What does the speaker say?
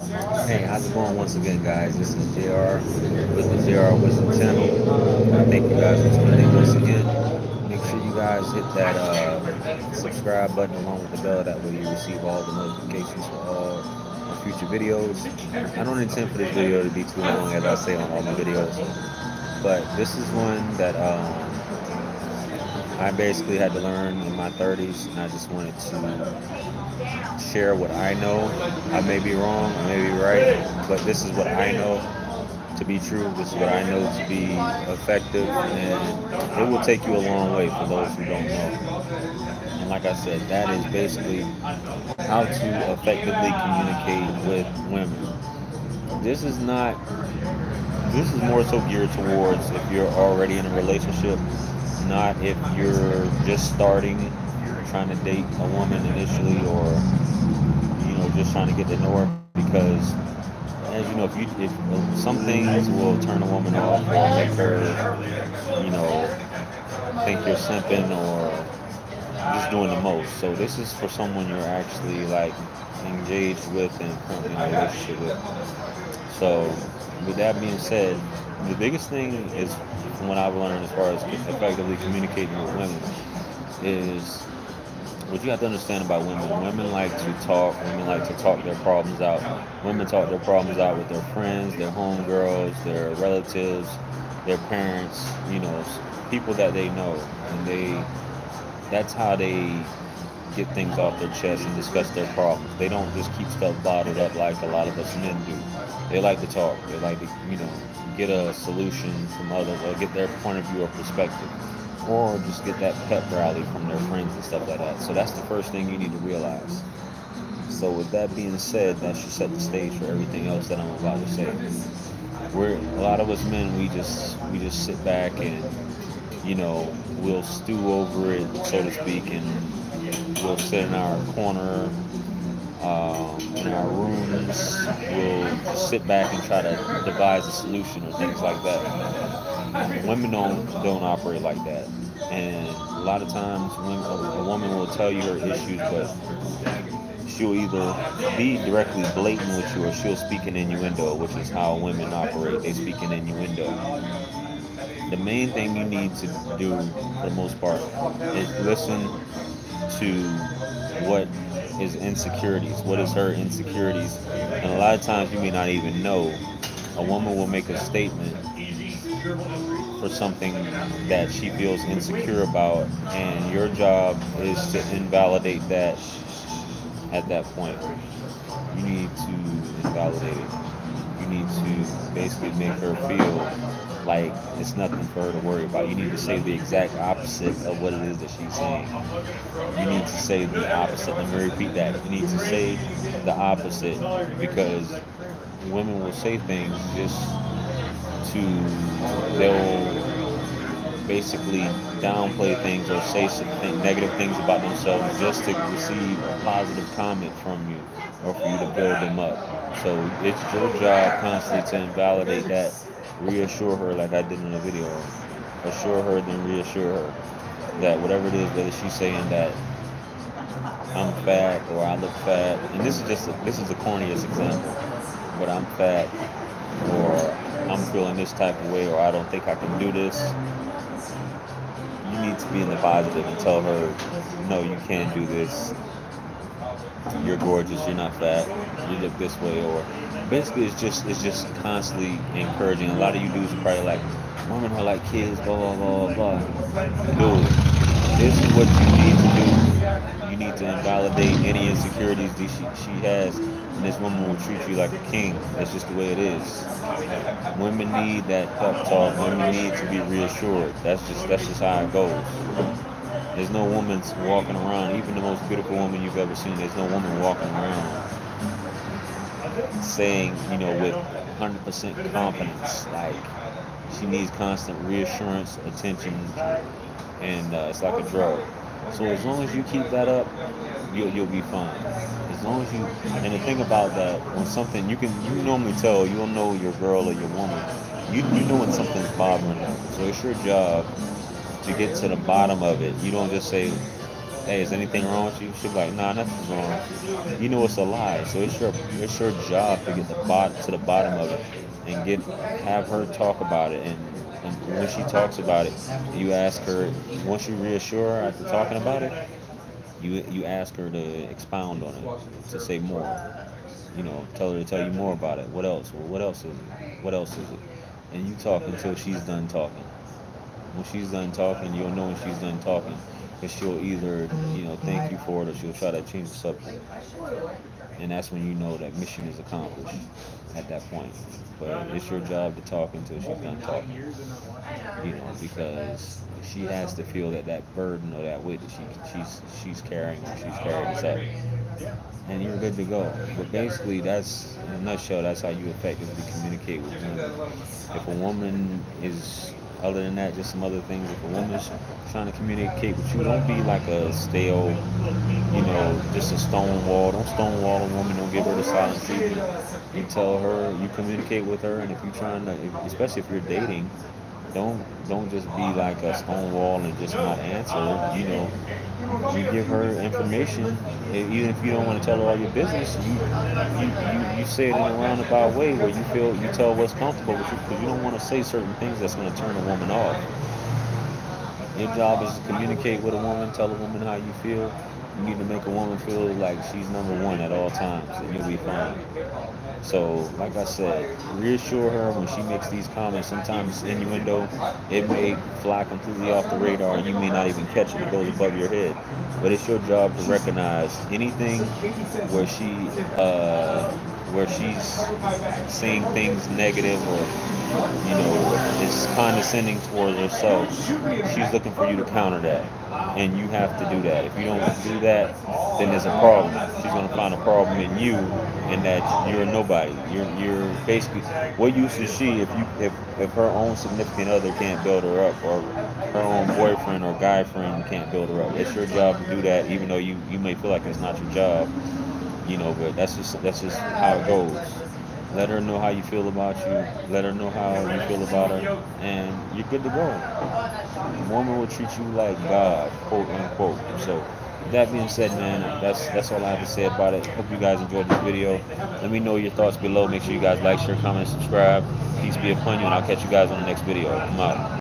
Hey, how's it going once again, guys? This is JR with the JR Wisdom channel. Thank you guys for tuning in once again. Make sure you guys hit that subscribe button along with the bell. That way you receive all the notifications for all my future videos. I don't intend for this video to be too long, as I say on all my videos, but this is one that I basically had to learn in my 30s, and I just wanted to share what I know. I may be wrong, I may be right, but this is what I know to be true. This is what I know to be effective, and it will take you a long way for those who don't know. And like I said, that is basically how to effectively communicate with women. This is not, this is more so geared towards if you're already in a relationship, not if you're just starting, trying to date a woman initially, or just trying to get to know her, because as you know, if some things will turn a woman off or make her, you know, think you're simping or just doing the most. So this is for someone you're actually like engaged with and currently in a relationship with. So with that being said, the biggest thing is, from what I've learned as far as effectively communicating with women, is what you have to understand about women. Women like to talk. Women like to talk their problems out. Women talk their problems out with their friends, their homegirls, their relatives, their parents. People that they know, and that's how they get things off their chest and discuss their problems. They don't just keep stuff bottled up like a lot of us men do. They like to talk. They like to, get a solution from others, or get their point of view or perspective, or just get that pep rally from their friends and stuff like that. So that's the first thing you need to realize. So with that being said, that should set the stage for everything else that I'm about to say. We're A lot of us men, we just sit back and we'll stew over it, so to speak, and we'll sit in our corner, in our rooms. We'll sit back and try to devise a solution or things like that. Women don't operate like that, and a lot of times when a woman will tell you her issues, but she'll either be directly blatant with you, or she'll speak in innuendo, which is how women operate. They speak in innuendo. The main thing you need to do, for the most part, is listen to what is insecurities, what is her insecurities. And a lot of times you may not even know. A woman will make a statement for something that she feels insecure about, and your job is to invalidate that at that point. You need to invalidate it. You need to basically make her feel like it's nothing for her to worry about. You need to say the exact opposite of what it is that she's saying. You need to say the opposite. Let me repeat that. You need to say the opposite, because women will say things just to, they'll basically downplay things or say negative things about themselves just to receive a positive comment from you, or for you to build them up. So it's your job constantly to invalidate that, reassure her like I did in the video. Assure her, then reassure her that whatever it is, whether she's saying that I'm fat or I look fat, and this is the corniest example, but I'm fat, or I'm feeling this type of way, or I don't think I can do this. You need to be in the positive and tell her, no, you can't do this. You're gorgeous. You're not fat. You look this way, or basically it's just constantly encouraging. A lot of you dudes are probably like, women are like kids, blah blah blah blah. Dude, this is what you need to do. You need to invalidate any insecurities that she has, and this woman will treat you like a king. That's just the way it is. Women need that pep talk. Women need to be reassured. That's just how it goes. There's no woman walking around, even the most beautiful woman you've ever seen. There's no woman walking around saying, with 100% confidence, like she needs constant reassurance, attention, and it's like a drug. So as long as you keep that up, you'll be fine. As long as you, and the thing about that, when something you normally tell, you'll know your girl or your woman. You know when something's bothering her. So it's your job to get to the bottom of it. You don't just say, hey, is anything wrong with you? She'll be like, nah, nothing's wrong. You know it's a lie. So it's your job to get to the bottom of it and have her talk about it. And when she talks about it, you ask her, once you reassure her after talking about it, you ask her to expound on it, to say more. Tell her to tell you more about it. What else? Well, what else is it? What else is it? And you talk until she's done talking. When she's done talking, you'll know when she's done talking, because she'll either thank you for it, or she'll try to change the subject. And that's when you know that mission is accomplished at that point. But it's your job to talk until she's done talking. Because she has to feel that burden or that weight that she's carrying, or she's carrying herself. And you're good to go. But basically, that's in a nutshell. That's how you effectively communicate with women. If a woman is, other than that, just some other things. If a woman's trying to communicate with you, don't be like a stale, just a stone wall. Don't stonewall a woman. Don't give her the silent treatment. You tell her, you communicate with her, and if you're trying to, especially if you're dating, don't just be like a stone wall and just not answer. You give her information, even if you don't want to tell her all your business. You say it in a roundabout way where you tell what's comfortable with you, because you don't want to say certain things that's going to turn a woman off. Your job is to communicate with a woman, tell a woman how you feel. You need to make a woman feel like she's number one at all times, and you'll be fine. So, like I said, reassure her when she makes these comments. Sometimes innuendo, it may fly completely off the radar, and you may not even catch it. It goes above your head. But it's your job to recognize anything where where she's saying things negative, or is condescending towards herself. She's looking for you to counter that, and you have to do that. If you don't do that, then there's a problem. She's gonna find a problem in you, and that you're nobody. You're basically, what use is she if her own significant other can't build her up, or her own boyfriend or guy friend can't build her up? It's your job to do that, even though you may feel like it's not your job. But that's just how it goes. Let her know how you feel about you. Let her know how you feel about her, and you're good to go. A woman will treat you like God, quote unquote. So, with that being said, man, that's all I have to say about it. Hope you guys enjoyed this video. Let me know your thoughts below. Make sure you guys like, share, comment, subscribe. Peace be upon you, and I'll catch you guys on the next video. I'm out.